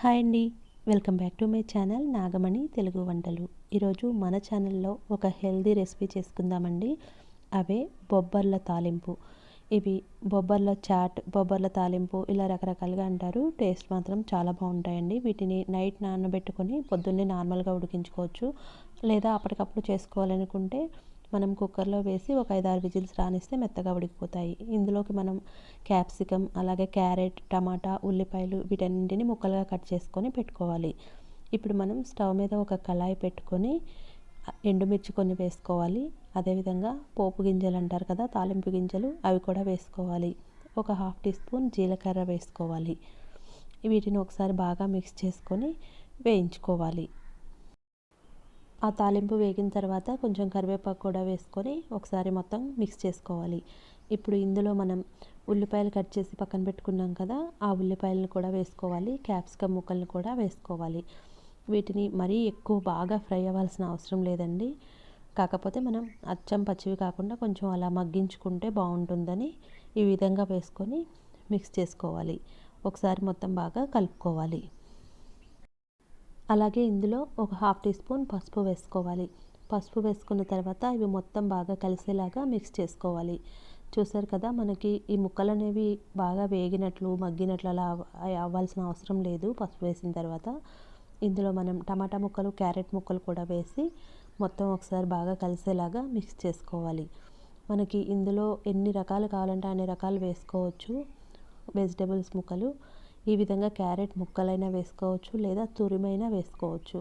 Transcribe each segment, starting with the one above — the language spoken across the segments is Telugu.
హాయ్ అండి, welcome back to my channel Nagamani Telugu వంటలు. ఈరోజు మన ఛానల్లో ఒక హెల్దీ రెసిపీ చేసుకుందామండి. అవే బొబ్బర్ల తాలింపు. ఇవి బొబ్బర్ల చాట్, బొబ్బర్ల తాలింపు ఇలా రకరకాలుగా అంటారు. టేస్ట్ మాత్రం చాలా బాగుంటాయండి. వీటిని నైట్ నానబెట్టుకొని పొద్దున్నే నార్మల్గా ఉడికించుకోవచ్చు. లేదా అప్పటికప్పుడు చేసుకోవాలనుకుంటే మనం కుక్కర్లో వేసి ఒక 5-6 విజిల్స్ రానిస్తే మెత్తగా ఉడికిపోతాయి. ఇందులోకి మనం క్యాప్సికమ్, అలాగే క్యారెట్, టమాటా, ఉల్లిపాయలు వీటన్నింటిని ముక్కలుగా కట్ చేసుకొని పెట్టుకోవాలి. ఇప్పుడు మనం స్టవ్ మీద ఒక కళాయి పెట్టుకొని ఎండుమిర్చి కొన్ని వేసుకోవాలి. అదేవిధంగా పోపు గింజలు అంటారు కదా, తాలింపు గింజలు, అవి కూడా వేసుకోవాలి. ఒక 1/2 టీ స్పూన్ జీలకర్ర వేసుకోవాలి. వీటిని ఒకసారి బాగా మిక్స్ చేసుకొని వేయించుకోవాలి. ఆ తాలింపు వేగిన తర్వాత కొంచెం కరివేపాకు కూడా వేసుకొని ఒకసారి మొత్తం మిక్స్ చేసుకోవాలి. ఇప్పుడు ఇందులో మనం ఉల్లిపాయలు కట్ చేసి పక్కన పెట్టుకున్నాం కదా, ఆ ఉల్లిపాయలను కూడా వేసుకోవాలి. క్యాప్సికమ్ ముక్కలను కూడా వేసుకోవాలి. వీటిని మరీ ఎక్కువ బాగా ఫ్రై అవ్వాల్సిన అవసరం లేదండి. కాకపోతే మనం అచ్చం పచ్చివి కాకుండా కొంచెం అలా మగ్గించుకుంటే బాగుంటుందని ఈ విధంగా వేసుకొని మిక్స్ చేసుకోవాలి. ఒకసారి మొత్తం బాగా కలుపుకోవాలి. అలాగే ఇందులో ఒక 1/2 టీ స్పూన్ పసుపు వేసుకోవాలి. పసుపు వేసుకున్న తర్వాత ఇవి మొత్తం బాగా కలిసేలాగా మిక్స్ చేసుకోవాలి. చూసారు కదా, మనకి ఈ ముక్కలు అనేవి బాగా వేగినట్లు, మగ్గినట్లు అలా అవ్వాల్సిన అవసరం లేదు. పసుపు వేసిన తర్వాత ఇందులో మనం టమాటా ముక్కలు, క్యారెట్ ముక్కలు కూడా వేసి మొత్తం ఒకసారి బాగా కలిసేలాగా మిక్స్ చేసుకోవాలి. మనకి ఇందులో ఎన్ని రకాలు కావాలంటే అన్ని రకాలు వేసుకోవచ్చు వెజిటేబుల్స్ ముక్కలు. ఈ విధంగా క్యారెట్ ముక్కలైనా వేసుకోవచ్చు, లేదా తురిమైనా వేసుకోవచ్చు.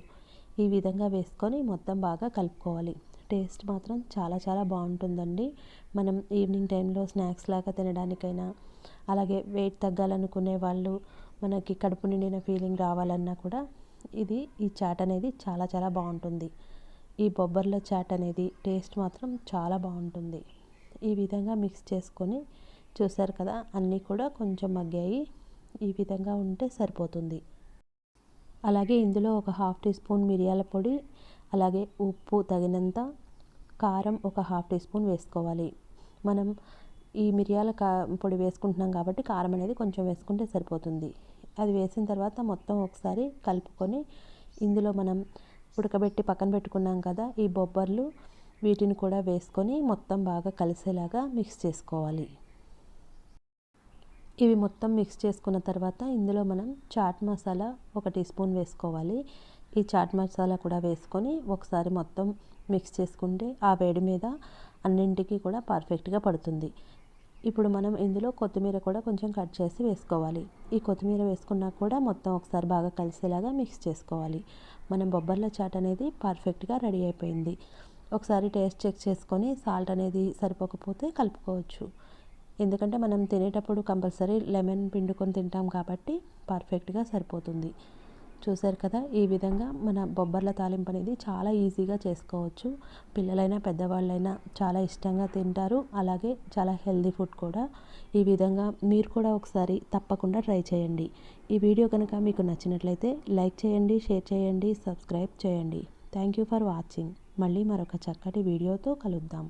ఈ విధంగా వేసుకొని మొత్తం బాగా కలుపుకోవాలి. టేస్ట్ మాత్రం చాలా చాలా బాగుంటుందండి. మనం ఈవినింగ్ టైంలో స్నాక్స్ లాగా తినడానికైనా, అలాగే వెయిట్ తగ్గాలనుకునే వాళ్ళు, మనకి కడుపు నిండిన ఫీలింగ్ రావాలన్నా కూడా ఈ చాట్ అనేది చాలా చాలా బాగుంటుంది. ఈ బొబ్బర్ల చాట్ అనేది టేస్ట్ మాత్రం చాలా బాగుంటుంది. ఈ విధంగా మిక్స్ చేసుకొని చూసారు కదా, అన్నీ కూడా కొంచెం మగ్గాయి. ఈ విధంగా ఉంటే సరిపోతుంది. అలాగే ఇందులో ఒక 1/2 టీ స్పూన్ మిరియాల పొడి, అలాగే ఉప్పు తగినంత, కారం ఒక 1/2 టీ స్పూన్ వేసుకోవాలి. మనం ఈ మిరియాల పొడి వేసుకుంటున్నాం కాబట్టి కారం అనేది కొంచెం వేసుకుంటే సరిపోతుంది. అది వేసిన తర్వాత మొత్తం ఒకసారి కలుపుకొని ఇందులో మనం ఉడకబెట్టి పక్కన పెట్టుకున్నాం కదా ఈ బొబ్బర్లు, వీటిని కూడా వేసుకొని మొత్తం బాగా కలిసేలాగా మిక్స్ చేసుకోవాలి. ఇవి మొత్తం మిక్స్ చేసుకున్న తర్వాత ఇందులో మనం చాట్ మసాలా ఒక టీ స్పూన్ వేసుకోవాలి. ఈ చాట్ మసాలా కూడా వేసుకొని ఒకసారి మొత్తం మిక్స్ చేసుకుంటే ఆ వేడి మీద అన్నింటికి కూడా పర్ఫెక్ట్గా పడుతుంది. ఇప్పుడు మనం ఇందులో కొత్తిమీర కూడా కొంచెం కట్ చేసి వేసుకోవాలి. ఈ కొత్తిమీర వేసుకున్నా కూడా మొత్తం ఒకసారి బాగా కలిసేలాగా మిక్స్ చేసుకోవాలి. మనం బొబ్బర్ల చాట్ అనేది పర్ఫెక్ట్గా రెడీ అయిపోయింది. ఒకసారి టేస్ట్ చెక్ చేసుకొని సాల్ట్ అనేది సరిపోకపోతే కలుపుకోవచ్చు. ఎందుకంటే మనం తినేటప్పుడు కంపల్సరీ లెమన్ పిండుకొని తింటాం కాబట్టి పర్ఫెక్ట్గా సరిపోతుంది. చూసారు కదా, ఈ విధంగా మన బొబ్బర్ల తాలింపు అనేది చాలా ఈజీగా చేసుకోవచ్చు. పిల్లలైనా పెద్దవాళ్ళైనా చాలా ఇష్టంగా తింటారు. అలాగే చాలా హెల్దీ ఫుడ్ కూడా. ఈ విధంగా మీరు కూడా ఒకసారి తప్పకుండా ట్రై చేయండి. ఈ వీడియో కనుక మీకు నచ్చినట్లయితే లైక్ చేయండి, షేర్ చేయండి, సబ్స్క్రైబ్ చేయండి. Thank you for watching. మళ్ళీ మరొక చక్కటి వీడియోతో కలుద్దాం.